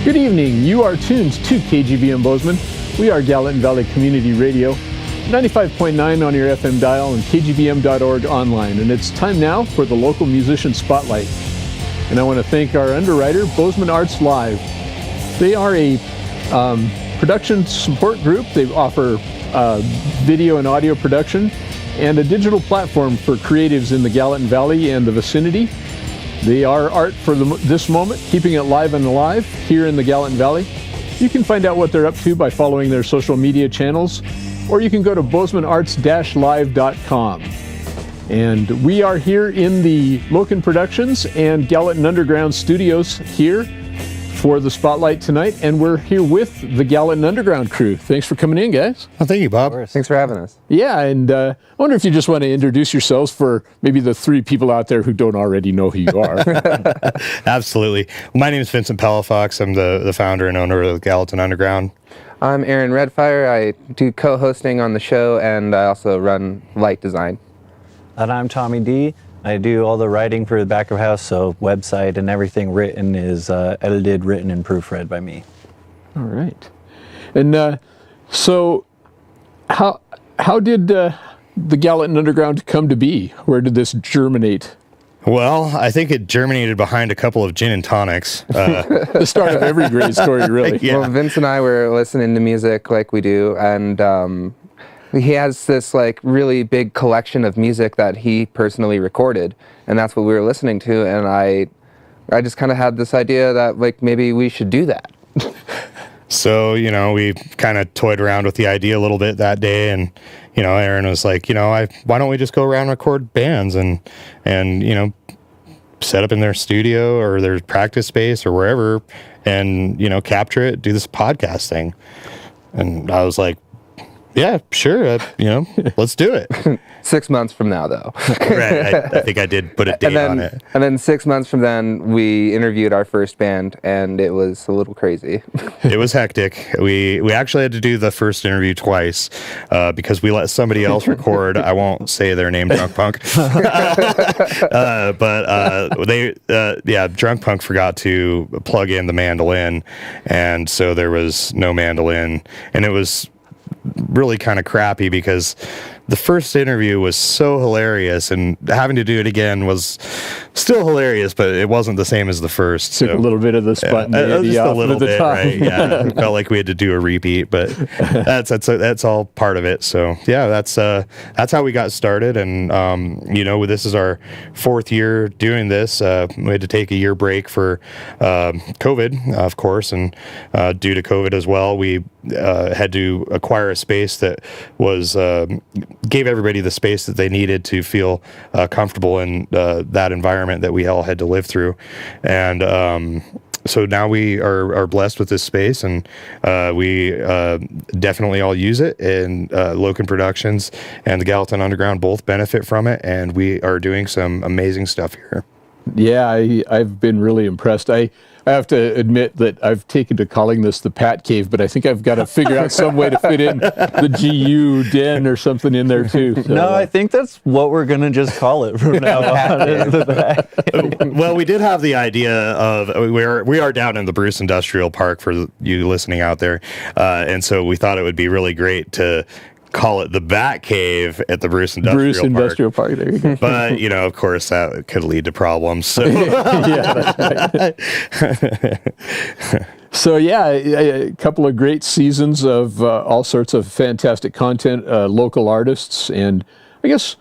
Good evening. You are tuned to KGVM Bozeman. We are Gallatin Valley Community Radio, 95.9 on your FM dial and kgvm.org online. And it's time now for the local musician spotlight. And I want to thank our underwriter, Bozeman Arts-Live. They are a production support group. They offer video and audio production and a digital platform for creatives in the Gallatin Valley and the vicinity. They are art for this moment, keeping it live and alive here in the Gallatin Valley. You can find out what they're up to by following their social media channels, or you can go to bozemanarts-live.com. And we are here in the Loken Productions and Gallatin Underground studios here for the Spotlight tonight, and we're here with the Gallatin Underground crew. Thanks for coming in, guys. Well, thank you, Bob. Thanks for having us. Yeah, and I wonder if you just want to introduce yourselves for maybe the three people out there who don't already know who you are. Absolutely. My name is Vincent Palafox. I'm the founder and owner of the Gallatin Underground. I'm Erin Redfire. I do co-hosting on the show, and I also run light design. And I'm Tommy D. I do all the writing for the back of house, so website and everything written is edited, written, and proofread by me. All right. And so how did the Gallatin Underground come to be? Where did this germinate? Well, I think it germinated behind a couple of gin and tonics. The start of every great story, really. Yeah. Well, Vince and I were listening to music like we do, and he has this like really big collection of music that he personally recorded, and that's what we were listening to. And I just kind of had this idea that like maybe we should do that. So, we kind of toyed around with the idea a little bit that day, and Erin was like, why don't we just go around and record bands and set up in their studio or their practice space or wherever, and capture it, do this podcast thing. And I was like, yeah, sure. Let's do it. 6 months from now, though. Right. I think I did put a date on it. And then 6 months from then, we interviewed our first band, and it was a little crazy. It was hectic. We actually had to do the first interview twice because we let somebody else record. I won't say their name, Drunk Punk. Drunk Punk forgot to plug in the mandolin, and so there was no mandolin, and it was really kind of crappy because the first interview was so hilarious, and having to do it again was still hilarious, but it wasn't the same as the first. Took a little bit of the spontaneity just a off little at the bit, time. right? Yeah, felt like we had to do a repeat, but that's all part of it. So yeah, that's how we got started, and this is our fourth year doing this. We had to take a year break for COVID, of course, and due to COVID as well, we had to acquire a space that was gave everybody the space that they needed to feel comfortable in that environment that we all had to live through. And so now we are blessed with this space, and we definitely all use it, and Loken Productions and the Gallatin Underground both benefit from it, and we are doing some amazing stuff here. Yeah, I've been really impressed. I have to admit that I've taken to calling this the Pat Cave, but I think I've got to figure out some way to fit in the GU den or something in there too. So, No, I think that's what we're going to just call it from now on. Well, we did have the idea of we are down in the Bruce Industrial Park for you listening out there, and so we thought it would be really great to call it the Bat Cave at the Bruce Industrial Park. There you go. But, of course, that could lead to problems. So. Yeah, that's right. So, yeah, a couple of great seasons of all sorts of fantastic content, local artists, and I guess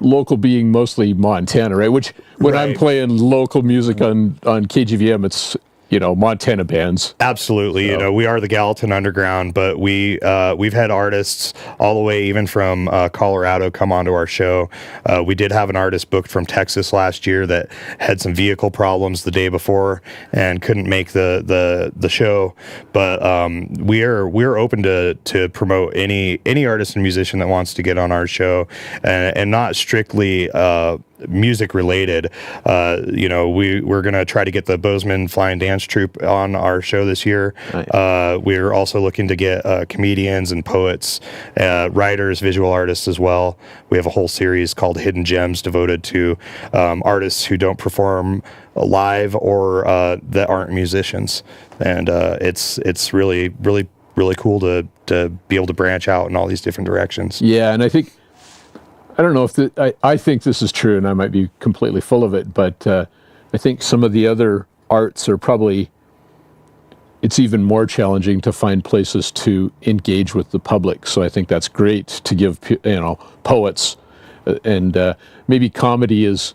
local being mostly Montana, right? Which, when I'm playing local music on KGVM, it's Montana bands. Absolutely. So. We are the Gallatin Underground, but we've had artists all the way even from Colorado come onto our show. We did have an artist booked from Texas last year that had some vehicle problems the day before and couldn't make the show. But we're open to promote any artist and musician that wants to get on our show, and not strictly music related. We're going to try to get the Bozeman Flying Dance Troupe on our show this year. Nice. We're also looking to get comedians and poets, writers, visual artists as well. We have a whole series called Hidden Gems devoted to artists who don't perform live or that aren't musicians, and it's really cool to be able to branch out in all these different directions. Yeah, and I don't know if I think this is true, and I might be completely full of it, but I think some of the other arts are probably, it's even more challenging to find places to engage with the public. So I think that's great to give, poets, and maybe comedy is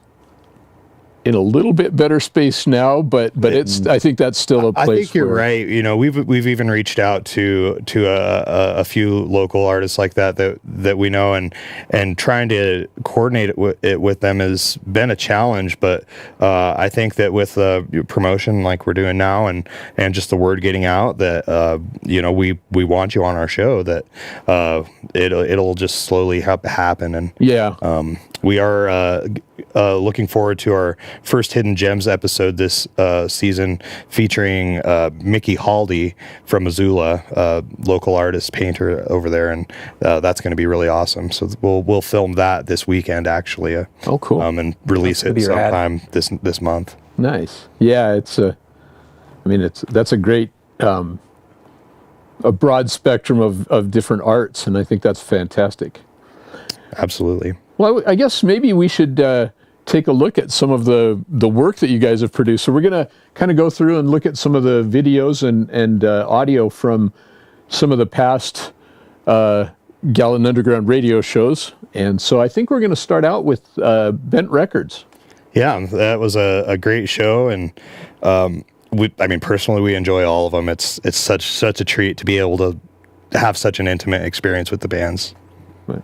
in a little bit better space now, but I think that's still a place. I think you're right. We've even reached out to a few local artists like that we know, and trying to coordinate it with them has been a challenge. But I think that with promotion like we're doing now, and just the word getting out that we want you on our show, that it'll just slowly happen. And we are looking forward to our first Hidden Gems episode this season, featuring Mickey Haldy from Missoula, local artist, painter over there, and that's going to be really awesome. So we'll film that this weekend, actually. Oh, cool! And release it sometime this month. Nice. Yeah, that's a great a broad spectrum of different arts, and I think that's fantastic. Absolutely. Well, I guess maybe we should take a look at some of the work that you guys have produced. So we're going to kind of go through and look at some of the videos and audio from some of the past Gallatin Underground radio shows. And so I think we're going to start out with Bent Records. Yeah, that was a great show, and personally, we enjoy all of them. It's such a treat to be able to have such an intimate experience with the bands. Right.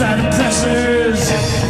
outside oppressors.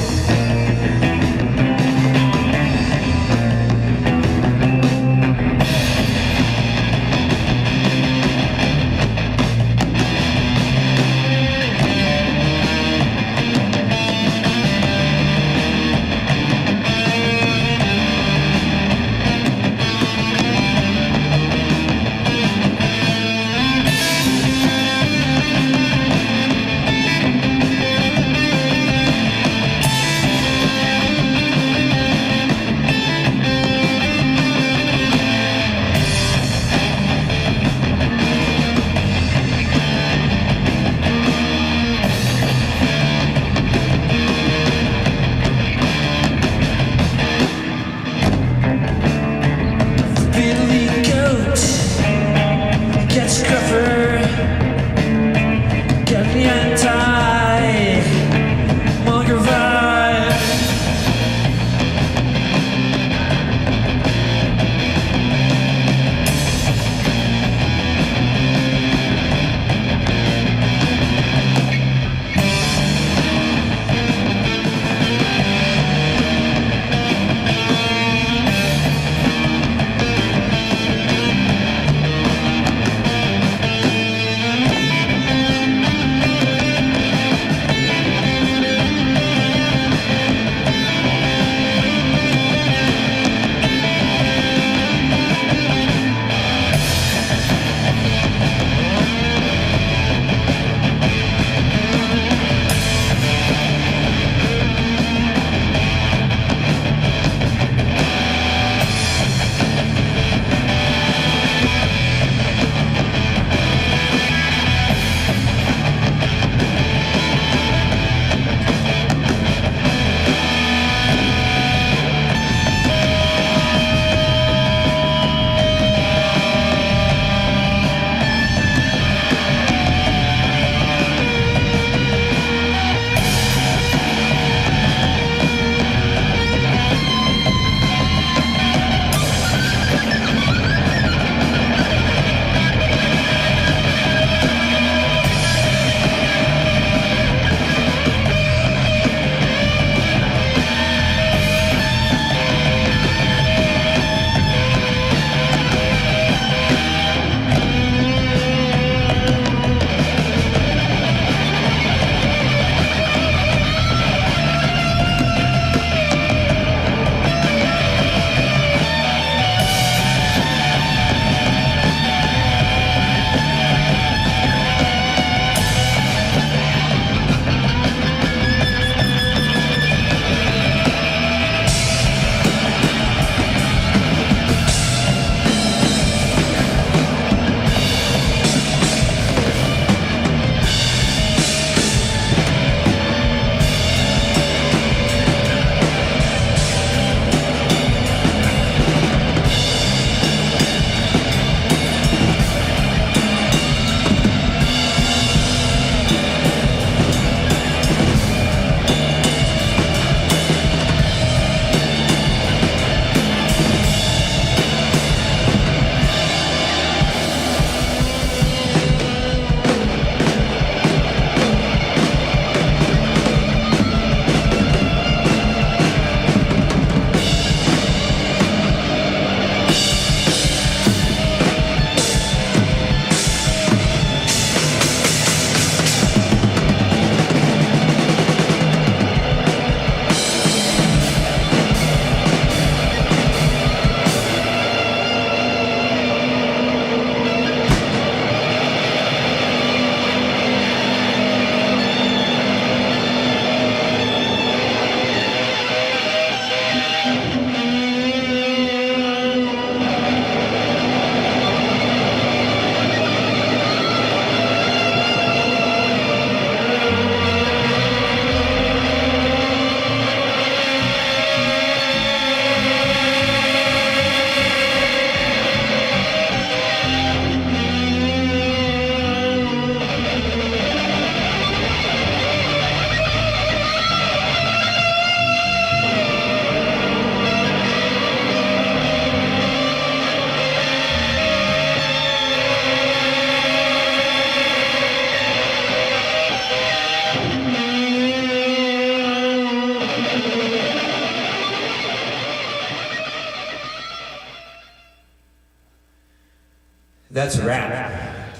That's a wrap.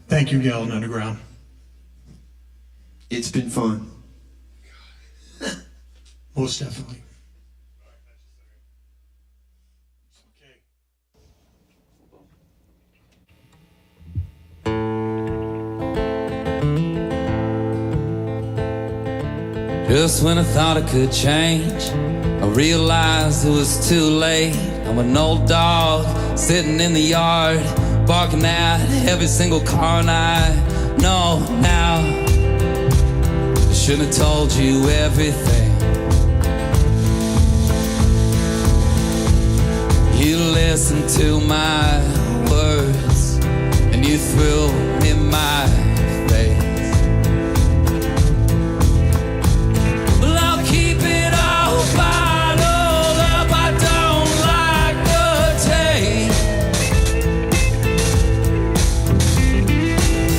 Thank you, Gallatin Underground. It's been fun. Most definitely. Just when I thought I could change, I realized it was too late. I'm an old dog sitting in the yard, barking at every single car, and I know now I shouldn't have told you everything. You listened to my words and you threw in my face. Well, I'll keep it all bottled up. I don't like the taste.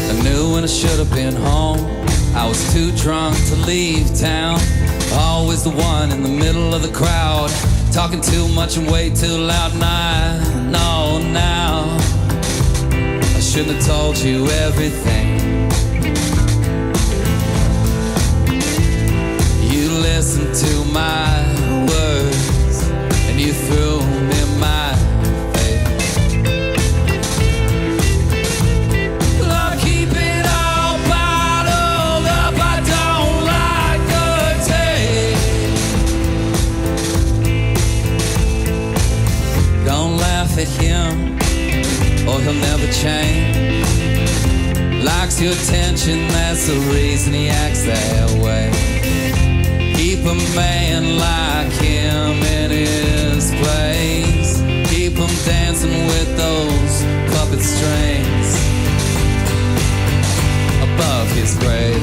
I knew when I should have been home. I was too drunk to leave town. Always the one in the middle of the crowd, talking too much and way too loud. And I know now I shouldn't have told you everything. You listened to my words and you threw them in my face. Well, I'll keep it all bottled up. I don't like the taste. Don't laugh at him or he'll never change. Likes your attention, that's the reason he acts that way. Keep a man like him in his place. Keep him dancing with those puppet strings above his grave.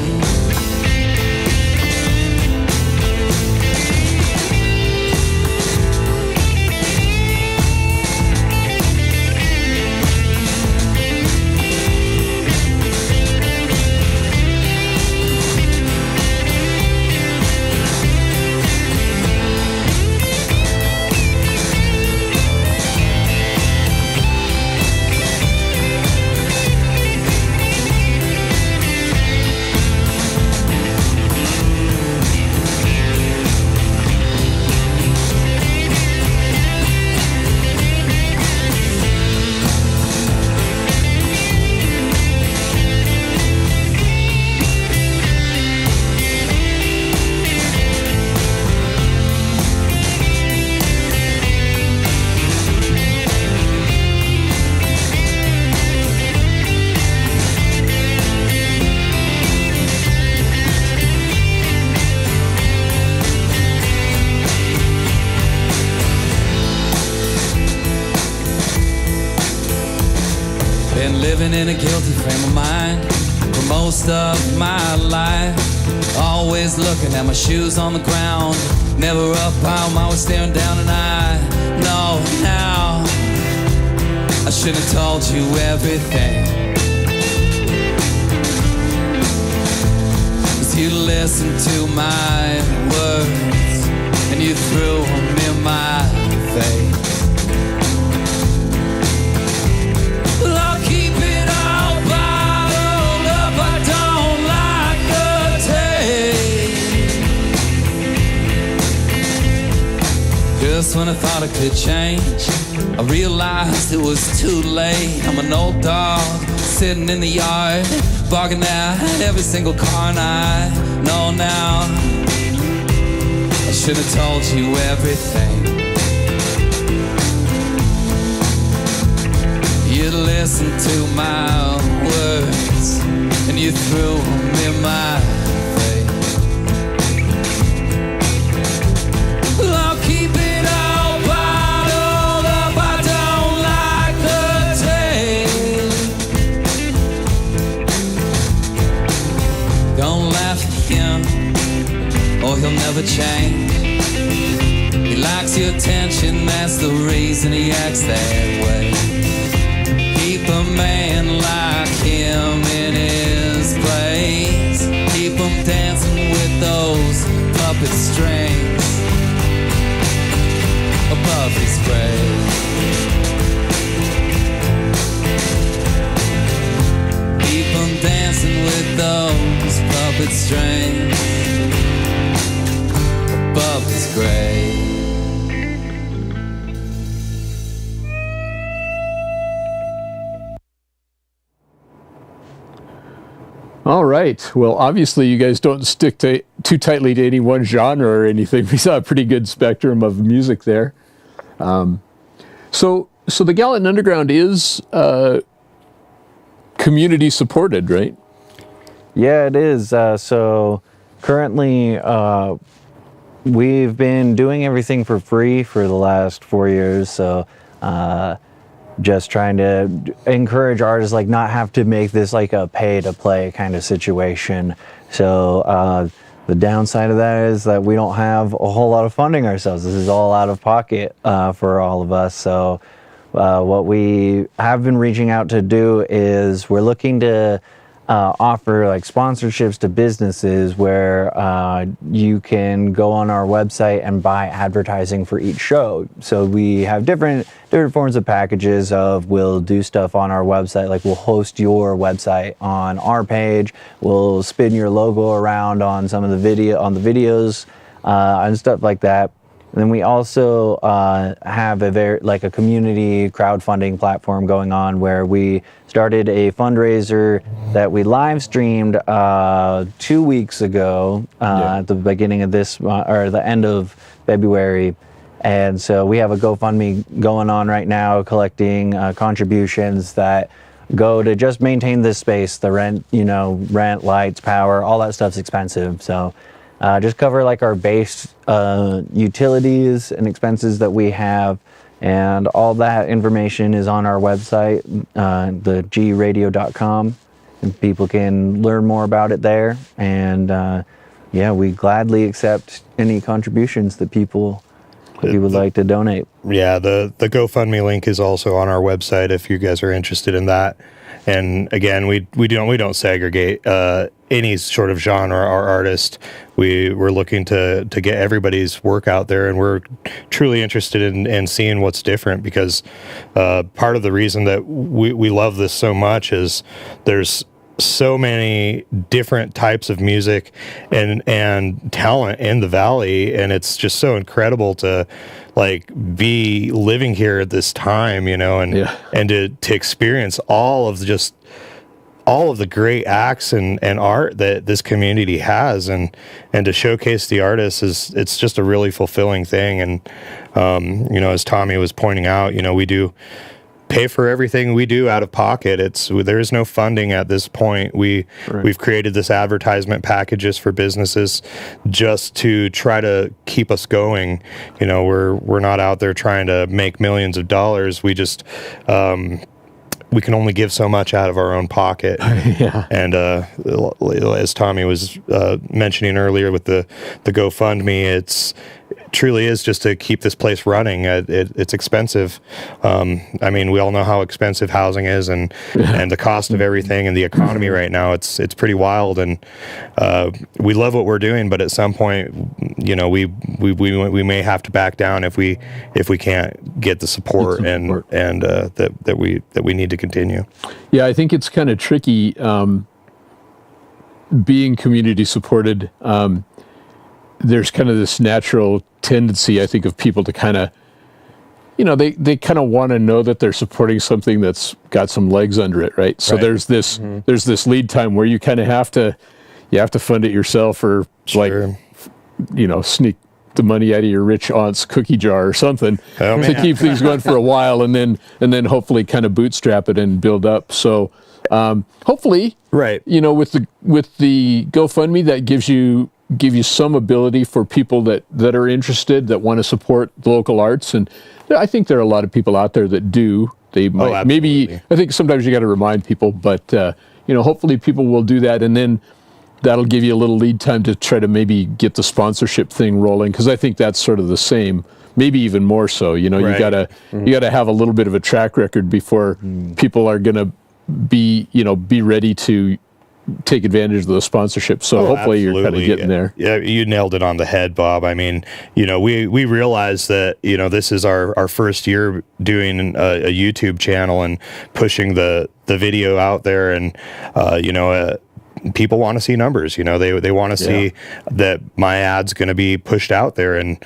Been living in a guilty frame of mind for most of my life. Always looking at my shoes on the ground, never up, I'm always staring down. And I know now I should have told you everything. 'Cause you listened to my words and you threw them in my face. Well, I'll keep it all bottled up. I don't like the taste. Just when I thought I could change, I realized it was too late. I'm an old dog sitting in the yard, barking at every single car, and I know now I should have told you everything. You listened to my words and you threw them in my face. Well, I'll keep it all bottled up. I don't like the taste. Don't laugh at him or he'll never change. He likes your attention, that's the reason he acts that way. Keep a man like him in his place. Keep him dancing with those puppet strings above his grave. it's strange. Above is gray. All right. Well, obviously, you guys don't stick too tightly to any one genre or anything. We saw a pretty good spectrum of music there. So the Gallatin Underground is community supported, right? Yeah, it is. So currently, we've been doing everything for free for the last 4 years. So just trying to encourage artists, like, not have to make this like a pay to play kind of situation. So the downside of that is that we don't have a whole lot of funding ourselves. This is all out of pocket for all of us. So what we have been reaching out to do is we're looking to offer like sponsorships to businesses where you can go on our website and buy advertising for each show. So we have different forms of packages of, we'll do stuff on our website, like we'll host your website on our page, we'll spin your logo around on some of the videos and stuff like that. And then we also have a community crowdfunding platform going on, where we started a fundraiser that we live streamed 2 weeks ago at the beginning of this or the end of February. And so we have a GoFundMe going on right now, collecting contributions that go to just maintain this space. The rent, lights, power, all that stuff's expensive. So just cover like our base utilities and expenses that we have, and all that information is on our website, thegradio.com, and people can learn more about it there. And we gladly accept any contributions that people would like to donate. Yeah, the GoFundMe link is also on our website if you guys are interested in that. And again, we don't segregate any sort of genre or artist. We're looking to get everybody's work out there, and we're truly interested in seeing what's different, because part of the reason that we love this so much is there's so many different types of music and talent in the valley, and it's just so incredible to like be living here at this time, and to experience all of the great acts and art that this community has, and to showcase the artists it's just a really fulfilling thing. And as Tommy was pointing out, we do pay for everything we do out of pocket. There is no funding at this point. We've created this advertisement packages for businesses just to try to keep us going. We're not out there trying to make millions of dollars. We just we can only give so much out of our own pocket. Yeah. And as Tommy was mentioning earlier with the GoFundMe, it truly is just to keep this place running. It's expensive. We all know how expensive housing is, and the cost of everything, and the economy right now. It's pretty wild, and we love what we're doing, but at some point, we may have to back down if we can't get the support that we need to continue. Yeah, I think it's kind of tricky being community supported. There's kind of this natural tendency, I think, of people to kind of, they kind of want to know that they're supporting something that's got some legs under it, right? So there's this lead time where you kind of have to fund it yourself, or sneak the money out of your rich aunt's cookie jar or something to keep things going for a while, and then hopefully kind of bootstrap it and build up. So hopefully, with the GoFundMe, that give you some ability for people that are interested, that want to support local arts. And I think there are a lot of people out there that do. They might, maybe, I think sometimes you got to remind people, but hopefully people will do that, and then that'll give you a little lead time to try to maybe get the sponsorship thing rolling, because I think that's sort of the same, maybe even more so. You gotta have a little bit of a track record before people are gonna be ready to take advantage of the sponsorship. So hopefully you're kind of getting there. Yeah, you nailed it on the head, Bob. I mean, we realized that, this is our first year doing a YouTube channel and pushing the video out there. And, people want to see numbers. They want to see that my ad's going to be pushed out there, and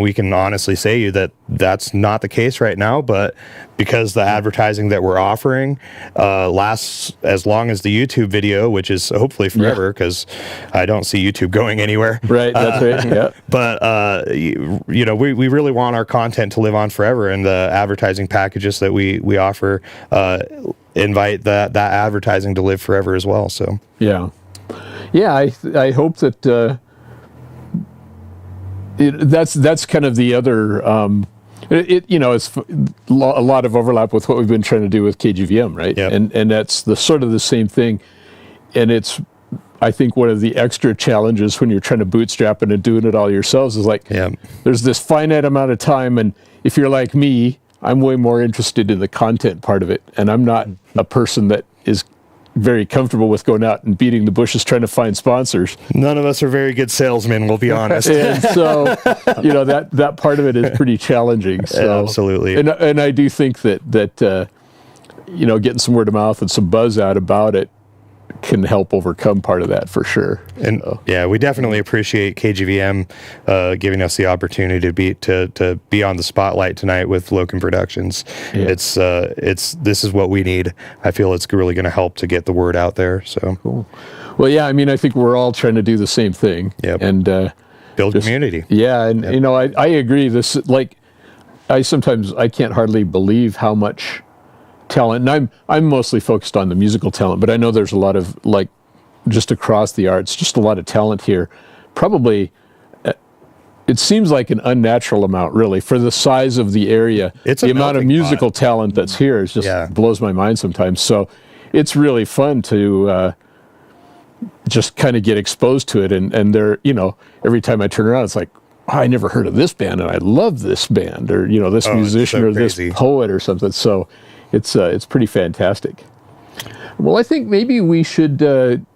we can honestly say that that's not the case right now, but because the advertising that we're offering lasts as long as the YouTube video, which is hopefully forever, because I don't see YouTube going anywhere. Right, that's right. Yeah. But we really want our content to live on forever, and the advertising packages that we offer invite that advertising to live forever as well. So I hope that that's kind of the other. It's a lot of overlap with what we've been trying to do with KGVM, right? Yep. And that's the sort of the same thing, and it's, I think, one of the extra challenges when you're trying to bootstrap it and doing it all yourselves is like, there's this finite amount of time, and if you're like me, I'm way more interested in the content part of it, and I'm not a person that is very comfortable with going out and beating the bushes trying to find sponsors. None of us are very good salesmen, we'll be honest. And so, that part of it is pretty challenging. So, absolutely. And I do think that getting some word of mouth and some buzz out about it can help overcome part of that for sure. And we definitely appreciate KGVM giving us the opportunity to be on the spotlight tonight with Loken Productions. Yeah. This is what we need. I feel it's really going to help to get the word out there. So cool. Well, yeah, I mean, I think we're all trying to do the same thing. Yep. And build community. Yeah, and I agree. This, like, I can't hardly believe how much talent, and I'm mostly focused on the musical talent, but I know there's a lot of, like, just across the arts, just a lot of talent here. Probably, it seems like an unnatural amount, really, for the size of the area. It's the amount of musical talent that's here is just blows my mind sometimes. So it's really fun to just kind of get exposed to it, and they're, every time I turn around, it's like, oh, I never heard of this band, and I love this band, or this musician, or crazy. this poet, or something. So it's pretty fantastic. Well, I think maybe we should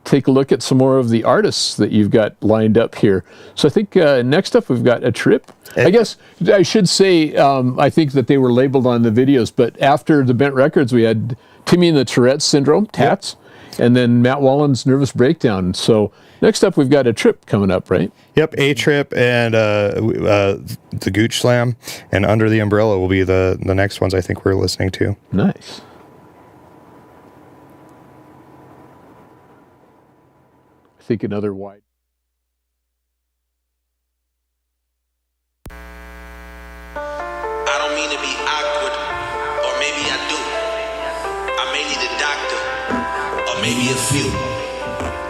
take a look at some more of the artists that you've got lined up here. So I think next up we've got A Trip. I guess I should say I think that they were labeled on the videos, but after the Bent Records we had Timmy and the Tourette's Syndrome, Tats, and then Matt Wallen's Nervous Breakdown. So next up we've got A Trip coming up, right? Yep, A Trip and the Gooch Slam and Under the Umbrella will be the next ones I think we're listening to. Nice. I think another wide. I don't mean to be awkward, or maybe I do. I may need a doctor, or maybe a few.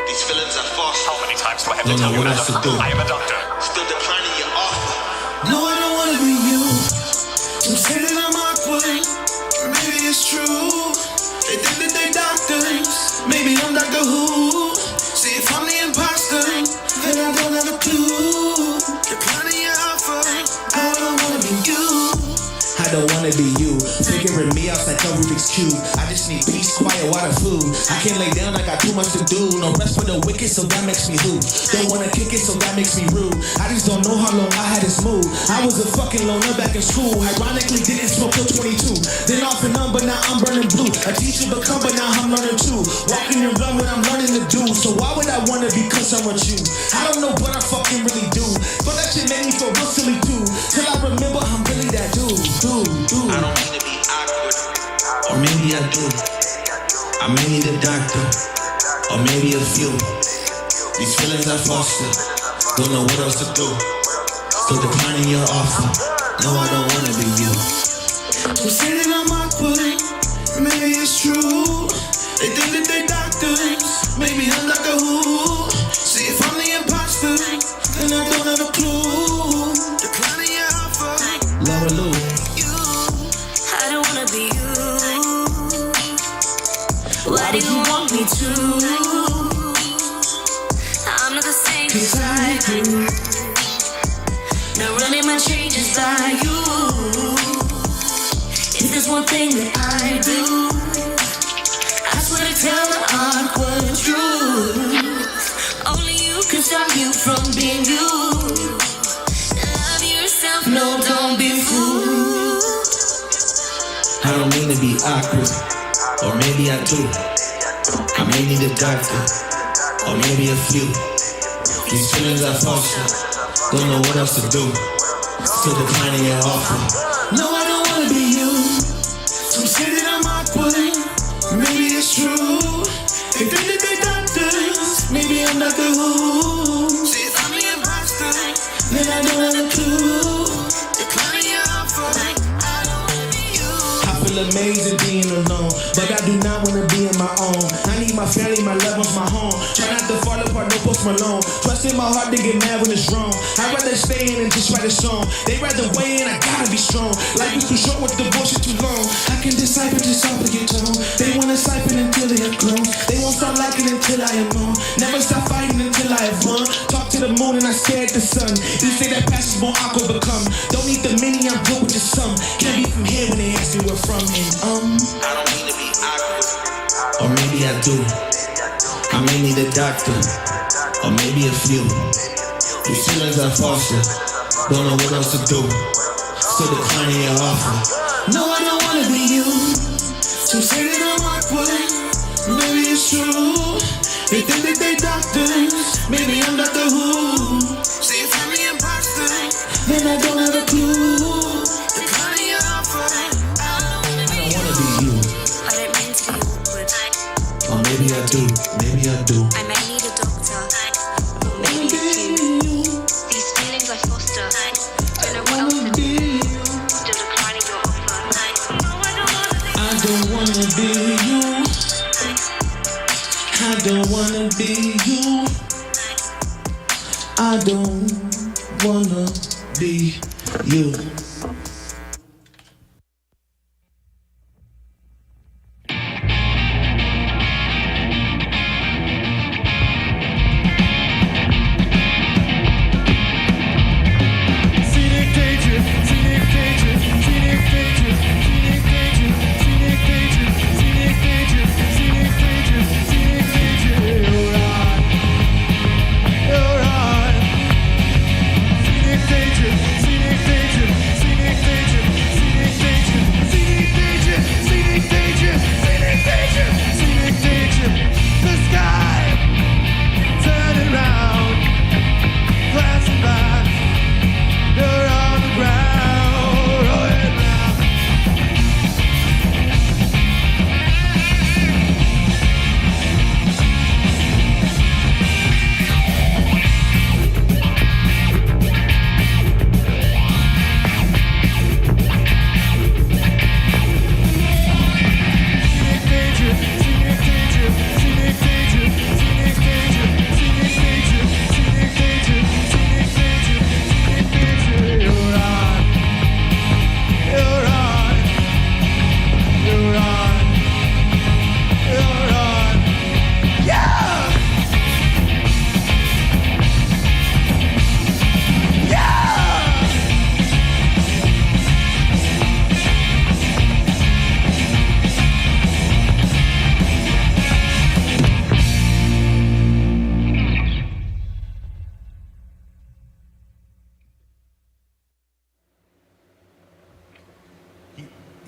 These feelings are false. How many times do I have to tell you what else to do? I am a doctor. Still declining your offer. No, I don't wanna be you. I'm saying that I'm awkward. Maybe it's true. They think that they doctors. Maybe I'm Doctor Who. See, if I'm the imposter, then I don't have a clue. Declining your offer. I don't wanna be you. I don't wanna be you, figuring me out like a Rubik's Cube. I just need peace, quiet, water, food. I can't lay down, I got too much to do. No rest for the wicked, so that makes me who. Don't wanna kick it, so that makes me rude. I just don't know how long I had this move. I was a fucking loner back in school. Ironically, didn't smoke till 22. Then off and on, but now I'm burning blue. A teacher become, but now I'm learning too. Walking and run what I'm learning to do. So why would I wanna be concerned with you? I don't know what I fucking really do. But that shit made me feel real silly too. Till I remember I'm really that dude. I don't mean to be awkward, or maybe I do. I may need a doctor, or maybe a few. These feelings I foster, don't know what else to do. Still declining your offer, no, I don't wanna be you. I'm saying that I'm awkward. Maybe it's true. They think that they doctors. Maybe I'm Doctor Who. See, if I'm the imposter, then I don't have a clue. Declining your offer. Laura Lou. I don't wanna be you. Why do you want me to? I'm not the same beside you. Not running my changes by you. If there's one thing that I do, I swear to tell the awkward truth. Only you can stop you from being you. Love yourself, no, don't be fooled. I don't mean to be awkward, or maybe I do. I may need a doctor, or maybe a few. These feelings I foster, don't know what else to do. Still declining your offer. No, I don't wanna be you. Some say that I'm awkward. Maybe it's true. They think that they doctors. Maybe I'm not the who. See, if I'm the imposter, then I don't have a clue. Declining your offer. I don't wanna be you. I feel amazing being alone, but I do not want to be on my own. I need my family, my loved ones, my home. Try not to fall apart, no Post Malone. Trust in my heart to get mad when it's wrong. I'd rather stay in and just write a song. They rather weigh in, I gotta be strong. Life is too short with the bullshit too long. I can decipher just off of your tone. They wanna siphon until they are grown. They won't stop liking until I am known. Never stop fighting until I have won. Talk to the moon and I stare at the sun. You say that past is more awkward become. Don't need the many, I'm good with the sum. Can't be from here when they ask me where from. And I don't mean to be awkward, or maybe I do. I may need a doctor, or maybe a few. These feelings I foster, don't know what else to do. Still declining your offer. No, I don't wanna be you. Some say that I'm awkward. Maybe it's true. They think that they doctors. Maybe I'm not the who. See, if I'm the imposter, then I don't have a clue. Declining your offer. I don't wanna be you, I don't mean to be awkward. or maybe I do, maybe I do. I may need a doctor, or maybe a few. These feelings I foster, don't know what else to do. Still declining your offer. No, I don't wanna be you. I don't wanna be you. I don't wanna be you.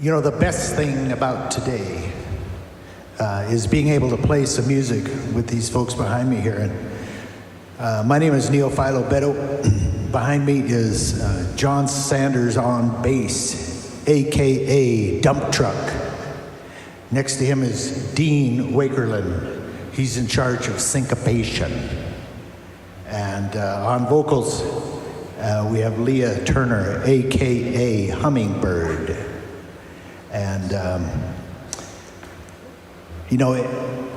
You know, the best thing about today is being able to play some music with these folks behind me here. And my name is Neil Philo Beto. Behind me is John Sanders on bass, AKA Dump Truck. Next to him is Dean Wakerlin. He's in charge of syncopation. And on vocals, we have Leah Turner, AKA Hummingbird. And, you know,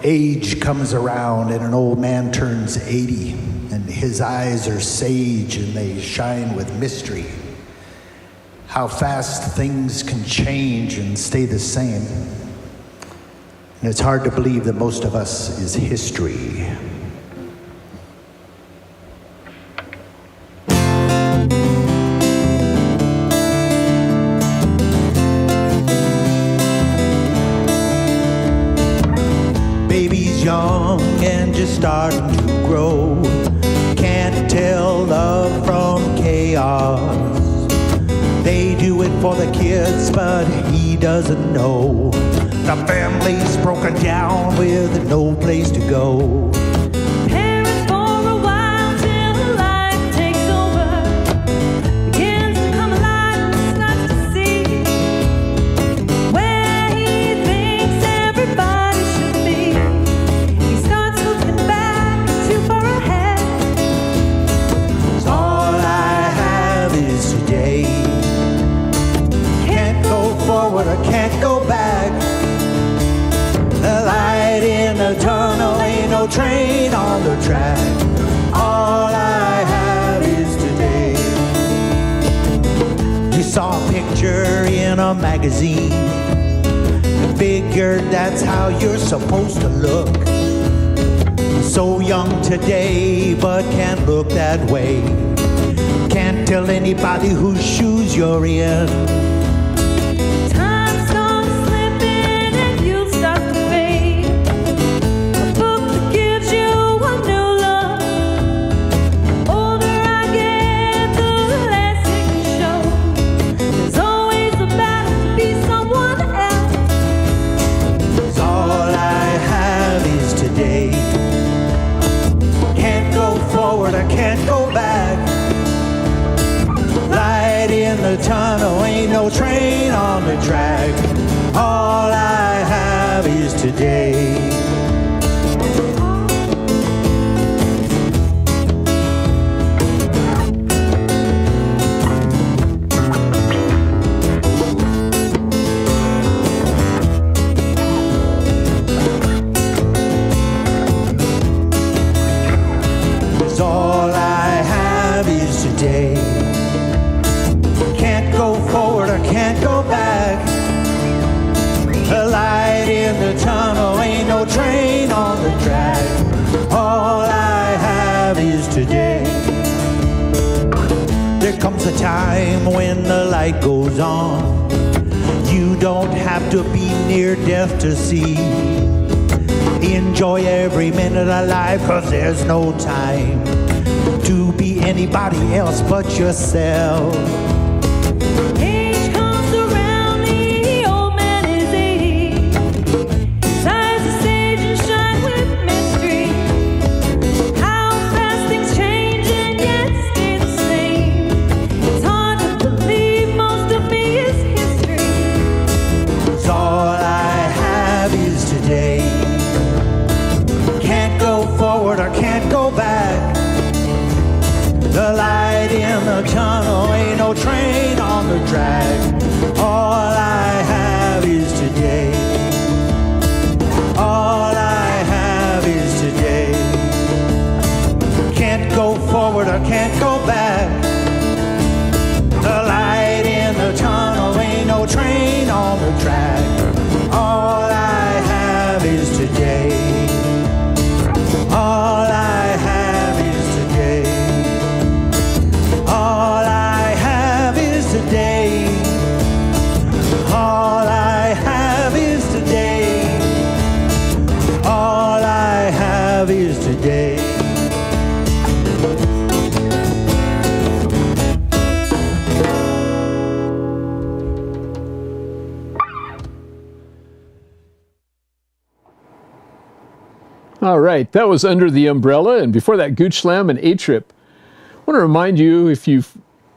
age comes around and an old man turns 80 and his eyes are sage and they shine with mystery. How fast things can change and stay the same. And it's hard to believe that most of us is history. Young and just starting to grow, can't tell love from chaos. They do it for the kids, but he doesn't know The family's broken down with no place to go. Parents for a while till life takes over, begins to come alive and starts to see where he thinks everybody should be. He starts looking back too far ahead. All I have is today. Can't go forward, I can't go back. The light in the tunnel, ain't no train on the track. All I have is today. You saw a picture in a magazine, you figured that's how you're supposed to look. So young today, but can't look that way. Can't tell anybody whose shoes you're in. Time starts slipping and youth starts to fade. A book that gives you a new look. Older I get, the less it can show. There's always a battle to be someone else. 'Cause all I have is today. Can't go forward, I can't go back. Light in the tunnel, ain't no train on the track. All I have is today. Cause all I have is today. Can't go forward, I can't go back. A light in the tunnel, ain't no train on the track. All I have is today. There comes a time when the light goes on. You don't have to be near death to see. Enjoy every minute of life, 'cause there's no time to be anybody else but yourself. Age comes around, the old man is 80. His eyes are sage and shine with mystery. How fast things change and yet stay the same. It's hard to believe most of me is history. 'Cause all I have is today. Can't go forward, I can't go back. The light in the tunnel, ain't no train on the track. All I have is today. All I have is today. Can't go forward, I can't go back. The light in the tunnel, ain't no train on the track. All I have is today. All I have is today. All I have is today. All I have is today. All I have is today. All right, that was Under the Umbrella, and before that, Gooch Slam and A-Trip. I want to remind you, if you're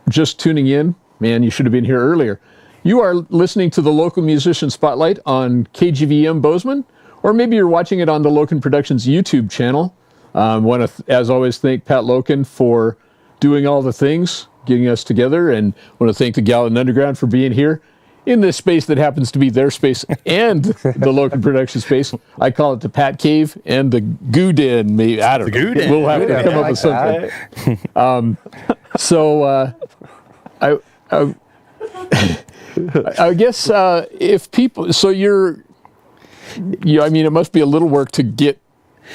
just tuning in, man, you should have been here earlier. You are listening to the Local Musician Spotlight on KGVM Bozeman, or maybe you're watching it on the Loken Productions YouTube channel. I want to, as always, thank Pat Loken for doing all the things, getting us together, and I want to thank the Gallatin Underground for being here in this space that happens to be their space and the Loken Production space. I call it the Pat Cave and the Goo Den. Maybe, I don't know. Goo Den. We'll have to come up with something. I guess if people, so I mean, it must be a little work to get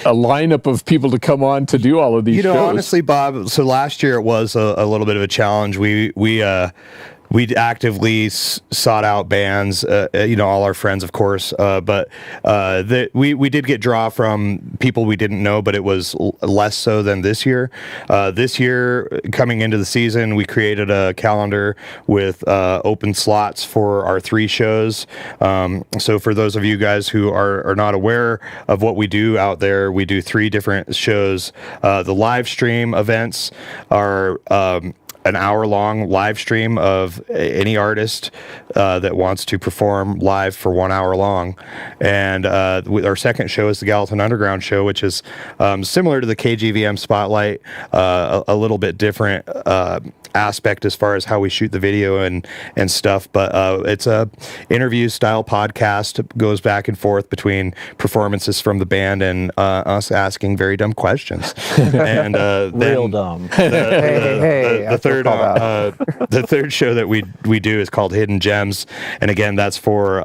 a lineup of people to come on to do all of these shows. Honestly, Bob, so last year it was a little bit of a challenge. We we actively sought out bands, all our friends, of course, but we did get draw from people we didn't know, but it was less so than this year. This year, coming into the season, we created a calendar with open slots for our 3 shows. So for those of you guys who are not aware of what we do out there, we do 3 different shows. The live stream events are an hour-long live stream of any artist that wants to perform live for 1 hour long. And our second show is the Gallatin Underground show, which is similar to the KGVM Spotlight, a little bit different aspect as far as how we shoot the video and stuff, but it's a interview style podcast. Goes back and forth between performances from the band and us asking very dumb questions. And real dumb. The third show that we do is called Hidden Gems, and again, that's for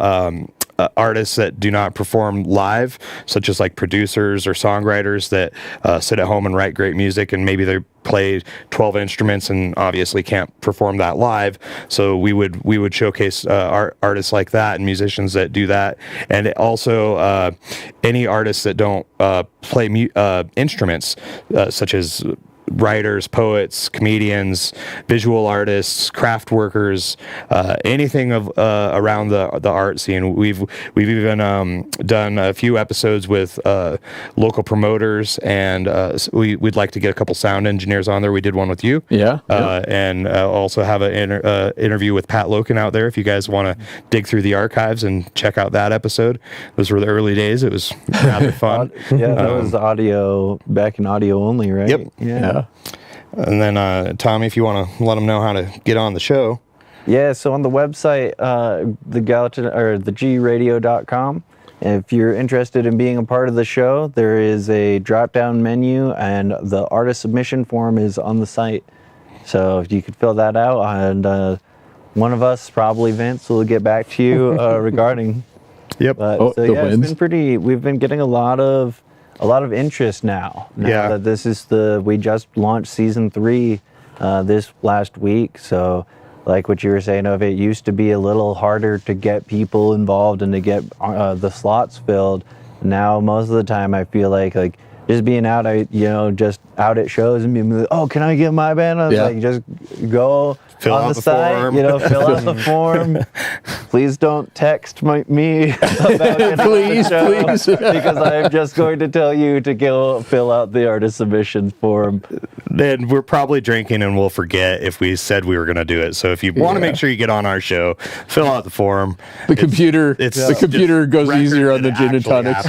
artists that do not perform live, such as like producers or songwriters that sit at home and write great music, and maybe they play 12 instruments and obviously can't perform that live. So we would showcase artists like that and musicians that do that, and also any artists that don't play instruments, such as writers, poets, comedians, visual artists, craft workers, anything of around the art scene. We've even done a few episodes with local promoters, and we'd like to get a couple sound engineers on there. We did one with you, and also have an interview with Pat Loken out there. If you guys want to dig through the archives and check out that episode, those were the early days. It was rather fun. That was audio back in audio only, right? Yep. Yeah. And then, Tommy, if you want to let them know how to get on the show. Yeah, so on the website, the Gallatin or the gradio.com, if you're interested in being a part of the show, there is a drop-down menu, and the artist submission form is on the site. So if you could fill that out, and one of us, probably Vince, will get back to you regarding. Yep. But, it's been we've been getting a lot of interest now that this is we just launched season 3 this last week. So like what you were saying, it used to be a little harder to get people involved and to get the slots filled. Now most of the time I feel like just being out, just out at shows and being like, oh, can I get my band? I was like, just go fill on out the site, form. Fill out the form. Please don't text me about please, because I'm just going to tell you to go fill out the artist submission form. Then we're probably drinking and we'll forget if we said we were going to do it. So if you want to make sure you get on our show, fill out the form. The computer goes easier on the gin and tonics.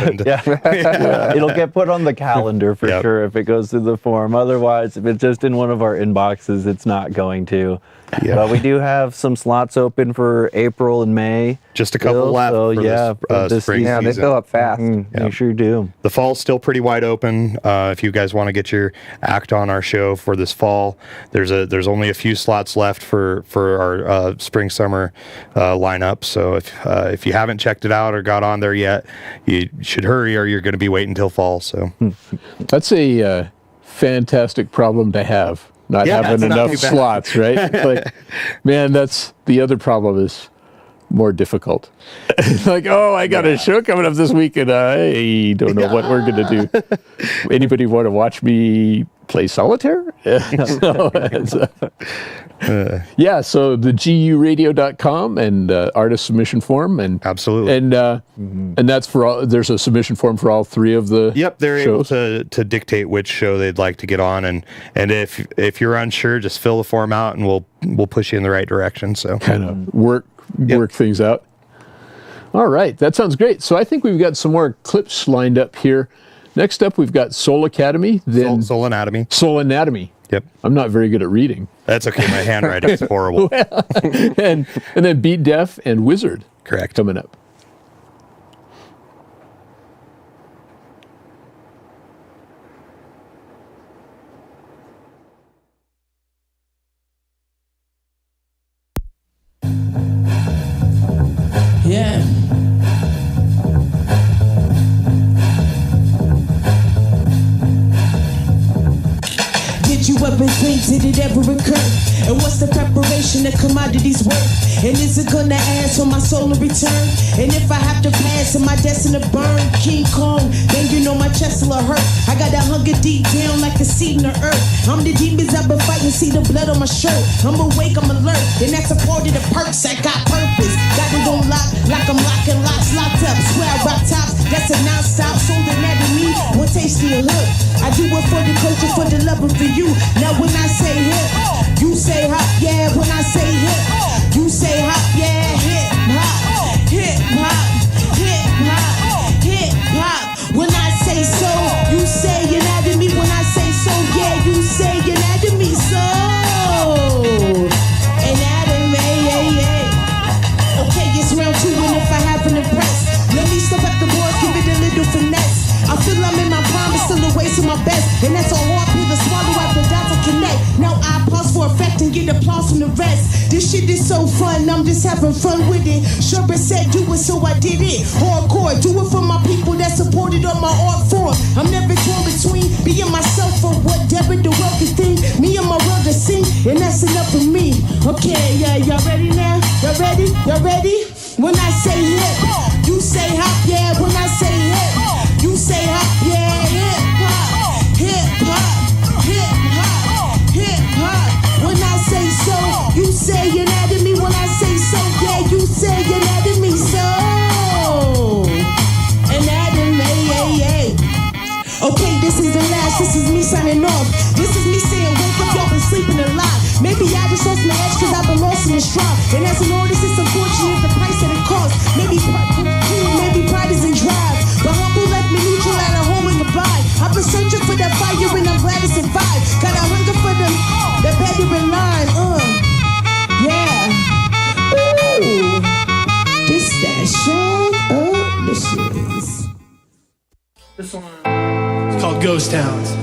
It'll get put on the calendar for sure if it goes through the form. Otherwise, if it's just in one of our inboxes, it's not going to. Yeah. But we do have some slots open for April and May. Just a couple left. So for this spring season. They fill up fast. They sure do. The fall's still pretty wide open. If you guys want to get your act on our show for this fall, there's only a few slots left for our spring summer lineup. So if you haven't checked it out or got on there yet, you should hurry, or you're going to be waiting until fall. So that's a fantastic problem to have. Not having enough slots, right? Man, that's the other problem is more difficult. I got a show coming up this week, and I don't know what we're going to do. Anybody want to watch me play solitaire? So the guradio.com and artist submission form, and absolutely, and that's for all. There's a submission form for all 3 of the they're shows. Able to dictate which show they'd like to get on, and if you're unsure, just fill the form out and we'll push you in the right direction. So kind of work things out. All right, that sounds great. So I think we've got some more clips lined up here. Next up, we've got Soul Academy, then Soul Anatomy. Soul Anatomy. Yep. I'm not very good at reading. That's okay. My handwriting is horrible. and then Beat Deaf and Wizard. Correct. Coming up. Yeah. Did you But wait, did it ever occur? And what's the preparation that commodities worth? And is it gonna ask for my soul to return? And if I have to pass, am I destined to burn? King Kong, then you know my chest will hurt. I got that hunger deep down like a seed in the earth. I'm the demons I've been fighting, see the blood on my shirt. I'm awake, I'm alert, and that's a part of the perks. I got purpose, got it on lock, like I'm locking locks, locked up. Swear I rock tops, that's a non-stop. Sold an enemy, one taste of your hood. I do it for the culture, for the love of for you. Now when I say hip, you say hop, yeah. When I say hip, you say hop, yeah. Hip hop, hip hop, hip hop, hip hop. When I say so, you say anatomy. When I say so, yeah, you say anatomy. So anatomy, yeah, yeah. Okay, it's round two, and if I haven't impressed, let me step up the board, give it a little finesse. I feel I'm in my prime, but still away to my best, and that's a hard pill to swallow after dots I connect. Now I pause for effect and get applause from the rest. This shit is so fun, I'm just having fun with it. Sure said do it, so I did it. Hardcore, do it for my people that supported on my art form. I'm never torn between being myself or whatever the world can think. Me and my world to sing, and that's enough for me. Okay, yeah, y'all ready now? Y'all ready? Y'all ready? When I say hip, you say hop, yeah. When I say hip, you say hop, yeah. Hip hop, hip hop, hip hop, hip hop. When I say so, you say anatomy. When I say so, yeah, you say anatomy. So anatomy, yeah, yeah. Okay, this is the last. This is me signing off. This is me saying, wake up, y'all been sleeping a lot. Maybe I just lost my edge cause I've been lost in the stride. And as an artist, it's unfortunate the price that it costs. Maybe pride isn't drive. But humble left me neutral at a home and goodbye. I've been searching for that fire and I'm glad to survive. Got a hunger for them, that better in line. Yeah. Ooh. This that shine up the shits. This one is called Ghost Towns.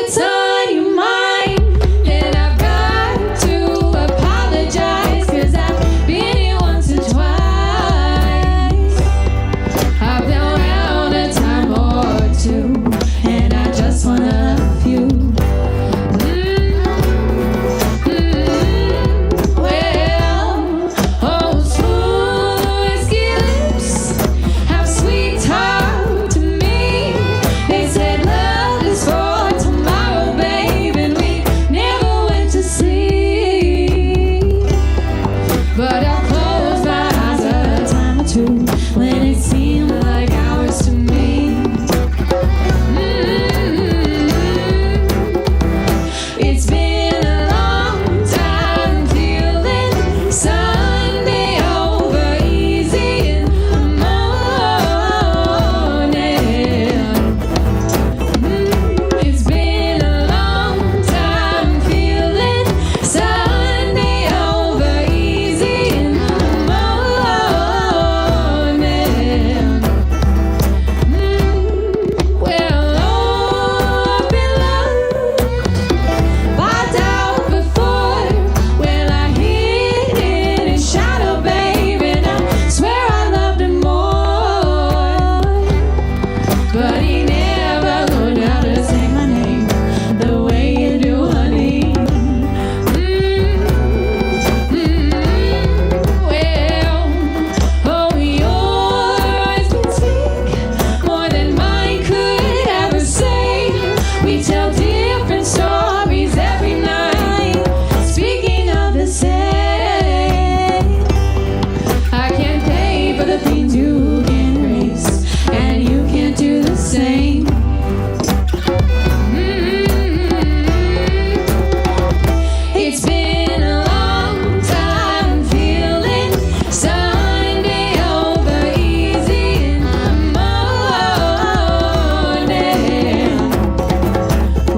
what's on your mind. And I've got to apologize, 'cause I've been here once or twice. I've been around a time or two, and I just wanna love you. Well, oh, smooth whiskey lips have sweet talk to me. They said love is for tomorrow, babe, and we never went to sleep. But I closed my eyes a time or two when it seemed like hours to me. It's been a long time feeling Sunday over easy in the morning. It's been a long time feeling Sunday over easy in the morning. Well, oh, I've been loved by doubt before. Well, I hid in his shadow, babe, and I swear I loved him more. But he never learned how to say my name the way you do, honey. Well, oh, your eyes can speak more than mine could ever say. We tell different stories every night, speaking of the same. I can't pay for the things you can erase, and you can't do the same. It's been a long time feeling Sunday over easy in the morning.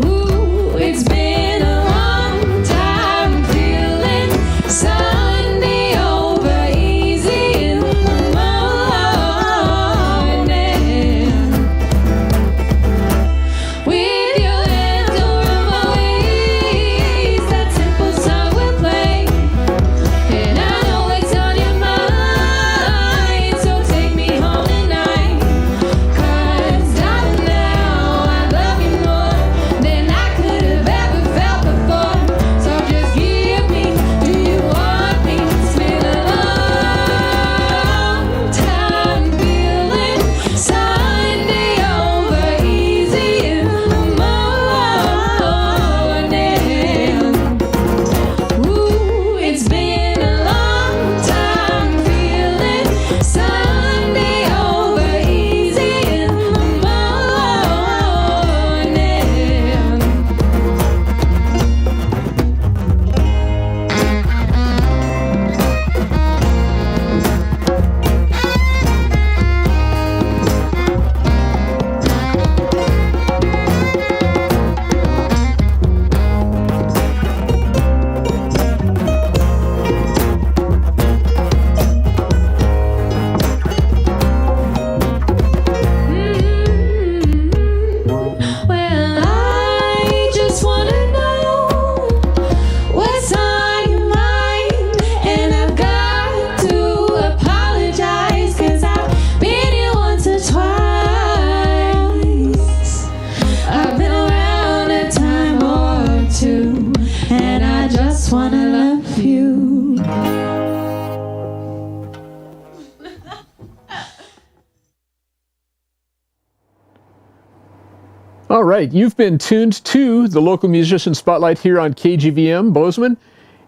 Ooh, it's been a long time feeling Sunday over easy in the morning. With your hands around my waist, that simple song will play. And I know it's on your mind, so take me home tonight. 'Cause darling, now I love you more than I could have ever felt before. So just give me, do you want me? It's been a long time feeling Sunday over easy in the morning. Ooh, it's been a long time feeling Sunday over easy in the Well, I just wanna know what's on your mind, and I've got to apologize, 'cause I've been here once or twice. I've been around a time or two, and I just wanna love you. All right, you've been tuned to the local musician spotlight here on KGVM Bozeman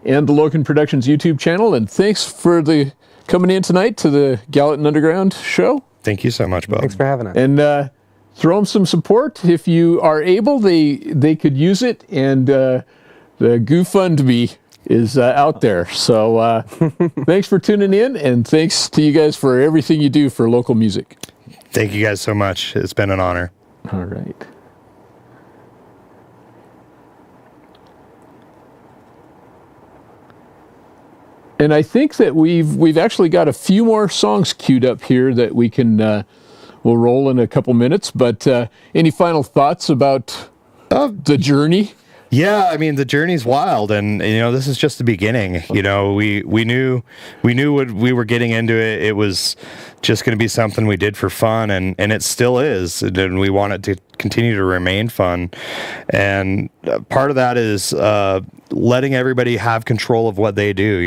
and the Logan Productions YouTube channel. And thanks for the coming in tonight to the Gallatin Underground show. Thank you so much, Bob. Thanks for having us. And throw them some support if you are able. They could use it, and the GoFundMe is out there. So thanks for tuning in, and thanks to you guys for everything you do for local music. Thank you guys so much. It's been an honor. All right. And I think that we've actually got a few more songs queued up here that we can we'll roll in a couple minutes. But any final thoughts about the journey? Yeah, I mean the journey's wild, and this is just the beginning. We knew what we were getting into. It was just going to be something we did for fun, and it still is, and we want it to continue to remain fun. And part of that is letting everybody have control of what they do.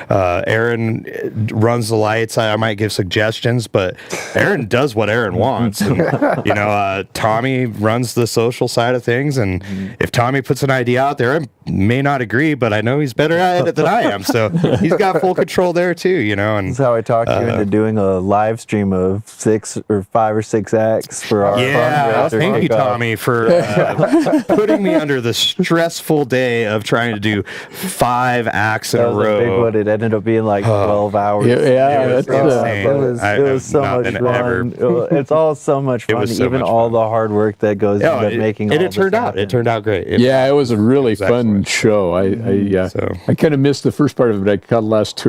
Erin runs the lights. I might give suggestions, but Erin does what Erin wants. And, Tommy runs the social side of things, and if Tommy puts an idea out there, I may not agree, but I know he's better at it than I am, so he's got full control there too. And that's how I talked you into doing a live stream of 5 or 6 acts for our fundraiser. Thank you, Tommy, for putting me under the stressful day of trying to do 5 acts in a row. Big one. It ended up being like 12 hours. Yeah, it was so much fun. It's all so much fun, even all the hard work that goes into making all this happen. It turned out great. It was a really fun show. I kind of missed the first part of it. I caught the last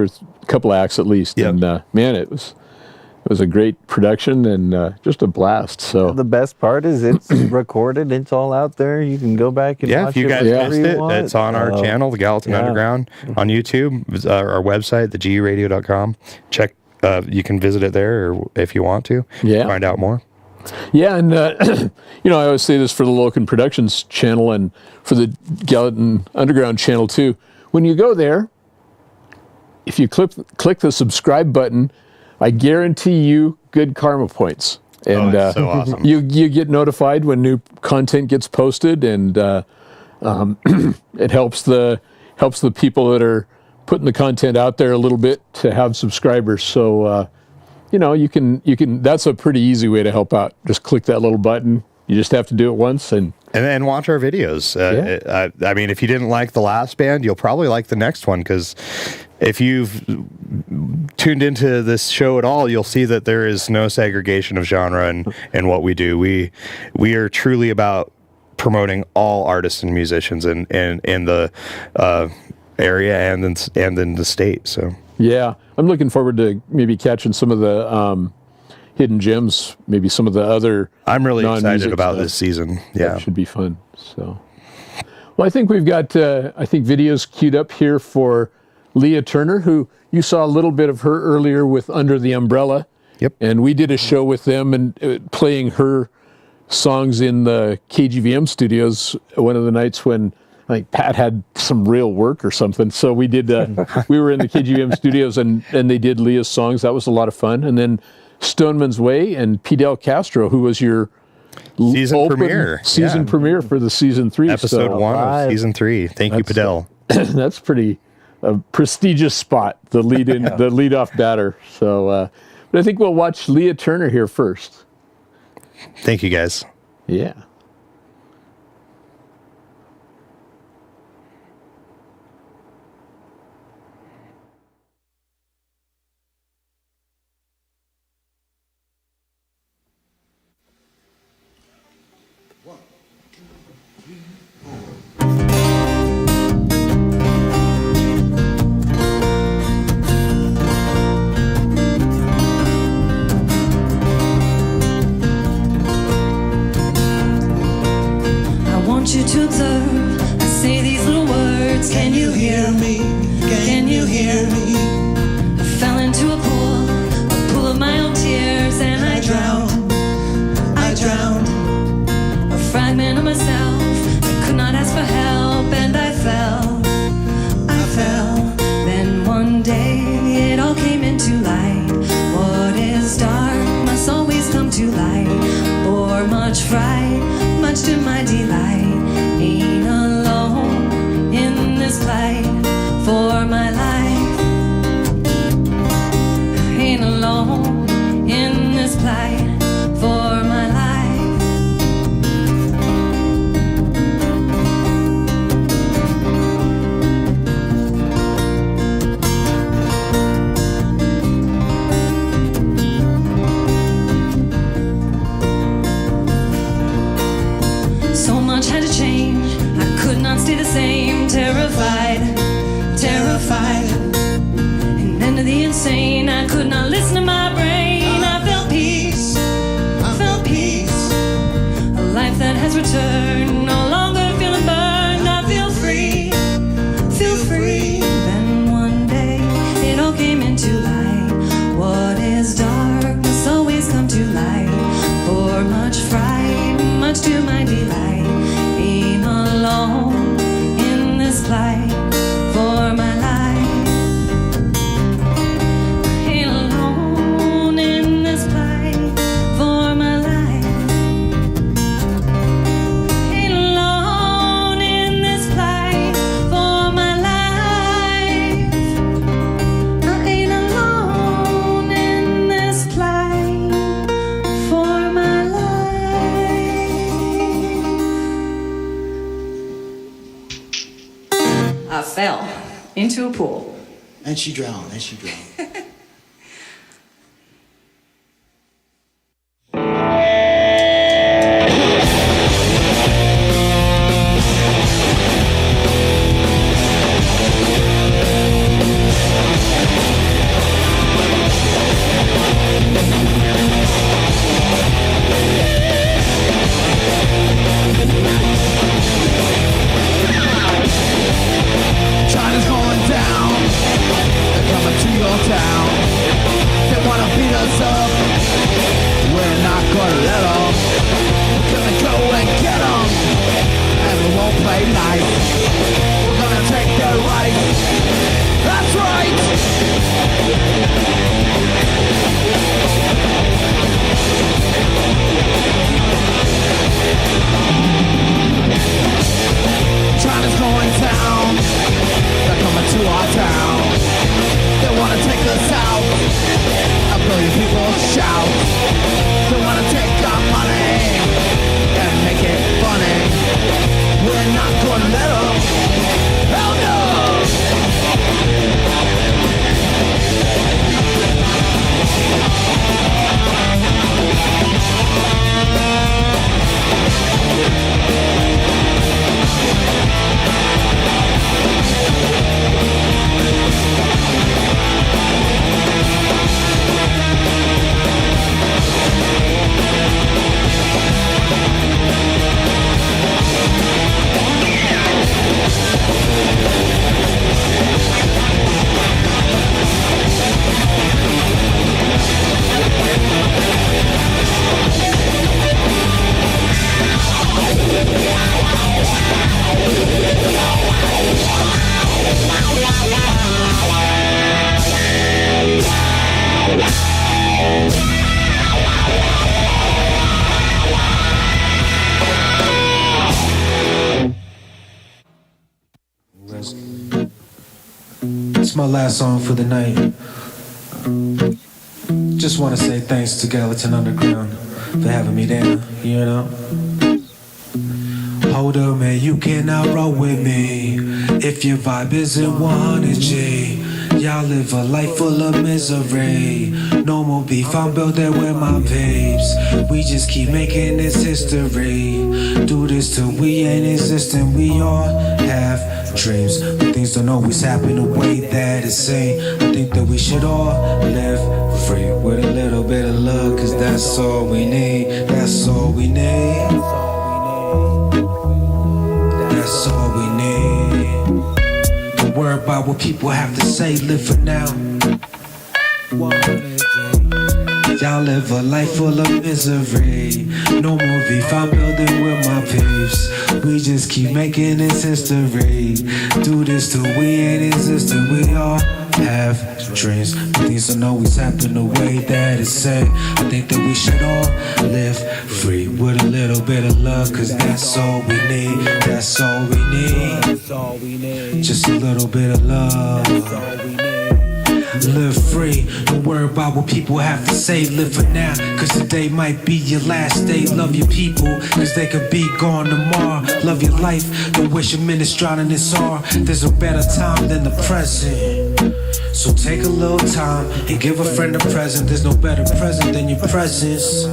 couple acts at least, and man, it was a great production and just a blast. So the best part is it's recorded. It's all out there. You can go back and watch if you guys missed it, it's on our channel, the Gallatin Underground, on YouTube, our website, theguradio.com. Check. You can visit it there, or if you want to find out more. Yeah, and I always say this for the Loken Productions channel and for the Gallatin Underground channel too. When you go there, if you click the subscribe button, I guarantee you good karma points. And that's so awesome. You get notified when new content gets posted, and it helps the people that are putting the content out there a little bit to have subscribers. So you can. That's a pretty easy way to help out. Just click that little button. You just have to do it once and then watch our videos. I mean, if you didn't like the last band, you'll probably like the next one, because if you've tuned into this show at all, you'll see that there is no segregation of genre in what we do. We are truly about promoting all artists and musicians in the area and in the state. So yeah, I'm looking forward to maybe catching some of the hidden gems, maybe some of the other. I'm really excited about this season. Yeah, it should be fun. So, well, I think we've got videos queued up here for Leah Turner, who you saw a little bit of her earlier with Under the Umbrella. Yep. And we did a show with them and playing her songs in the KGVM studios one of the nights when I think Pat had some real work or something. So we did. We were in the KGVM studios and they did Leah's songs. That was a lot of fun. And then Stoneman's Way and P. Del Castro, who was your season premiere for the season 3 episode 1 of season 3. Thank you, Padel. That's pretty prestigious spot, the lead off batter. So, but I think we'll watch Leah Turner here first. Thank you, guys. Yeah. You to observe, I say these little words. Can you hear me? Can you hear me? I fell into a pool of my own tears, and I drowned. A fragment of myself. I could not ask for help, and I fell. Then one day it all came into light. What is dark must always come to light. Bore much fright, much to my delight. Ain't alone in this plight for my life. Ain't alone in this plight for my life. So much had to change. I could not stay the same. Terrified. An end to the insane. I could not listen to my brain. I felt peace. A life that has returned no longer. fell into a pool. And she drowned. China's going down. They're coming to your town. They wanna beat us up. We're not gonna let them. We're gonna go and get them. And we won't play nice. We're gonna take their rights. That's right. China's going down. They're coming to our town. They wanna take us out. A billion people shout. They wanna take our money and make it funny. We're not gonna let them. Hell no! It's my last song for the night. Just want to say thanks to Gallatin Underground for having me down, you know. Hold up, man, you cannot roll with me if your vibe isn't 100G. Y'all live a life full of misery. No more beef, I'm building with my babes. We just keep making this history. Do this till we ain't existing. We all have dreams, but things don't always happen the way that it seems. I think that we should all live free with a little bit of love, cause that's all we need. That's all we need. That's all we need. Don't worry about what people have to say, live for now. Y'all live a life full of misery. No more beef, I'm building with my peeps. We just keep making this history. Do this till we ain't existing. We all have dreams, but things don't always happen the way that it's said. I think that we should all live free with a little bit of love, cause that's all we need. That's all we need. Just a little bit of love. Live free, don't worry about what people have to say. Live for now, cause today might be your last day. Love your people, cause they could be gone tomorrow. Love your life, don't waste your minutes drowning in sorrow. There's a better time than the present, so take a little time and give a friend a present. There's no better present than your presence.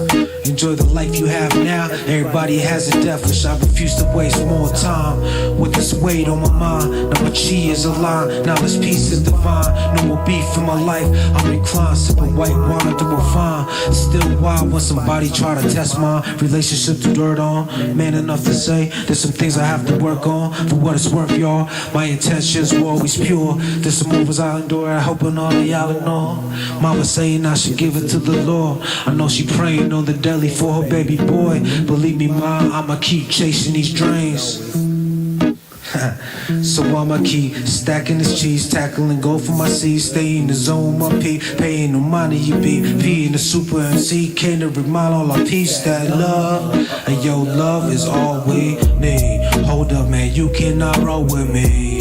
Enjoy the life you have now. Everybody has a death wish. I refuse to waste more time with this weight on my mind. Now my chi is aligned. Now this peace is divine. No more beef in my life. I'm reclined, sipping white wine to refine. Still wild when somebody try to test my relationship to dirt on. Man enough to say there's some things I have to work on. For what it's worth, y'all, my intentions were always pure. There's some moves I endure, I hope all of y'all ignore. Mama saying I should give it to the Lord. I know she praying on the deli for her baby boy. Believe me, ma, I'ma keep chasing these dreams. So I'ma keep stacking this cheese, tackling gold for my seeds, stay in the zone, my P, paying no money, you be P in the super MC, came to remind all our peace that love, and yo, love is all we need. Hold up, man, you cannot roll with me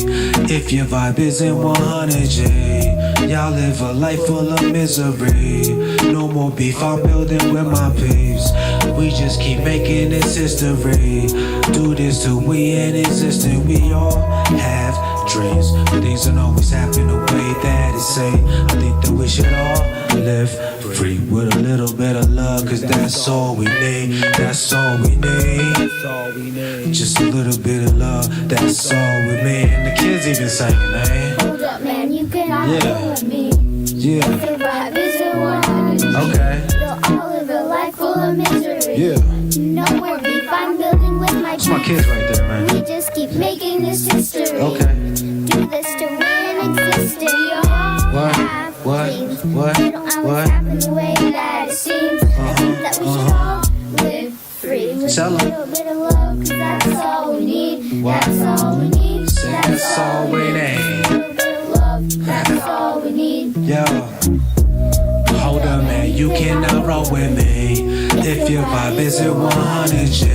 if your vibe isn't 100G. Y'all live a life full of misery. No more beef, I'm building with my peeps. We just keep making this history. Do this till we ain't existing. We all have dreams, but these don't always happen the way that it say. I think that we should all live free with a little bit of love, cause that's all we need. That's all we need. Just a little bit of love, that's all we need. And the kids even singing, man. Hold up, man, you cannot Yeah. with me. Yeah. If your vibe isn't 100, Okay. they'll all live a life full of misery. Yeah. Nowhere beef, I'm building with my That's my kids right there, man. We just keep making this history. Okay. Do this to win existence. We all What? have What? dreams. What? They don't always What? happen the way that it seems. I think that we should all live free with Tell a 'em. little bit of love, cause that's all we need. What? That's all we need. Say that's all we need. A little bit of love, that's all we need. Yo, hold up, man, you cannot roll with me if your vibe isn't 100J.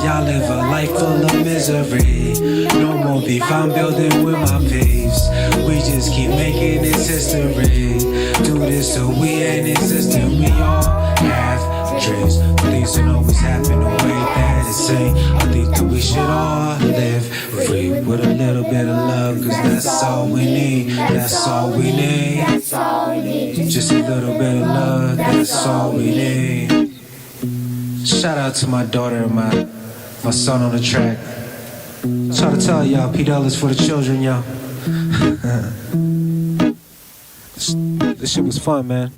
Y'all live a life full of misery. No more beef, I'm building with my peeps. We just keep making this history. Do this till we ain't existent. We all have dreams, but these don't always happen the way that it seems. I think that we should all live free with a little bit of love, cause that's all we need. That's all we need. That's all we need. Just a little bit of love, that's all we need. Shout out to my daughter and my son on the track. Try to tell y'all, P-Dell is for the children, y'all. This shit was fun, man.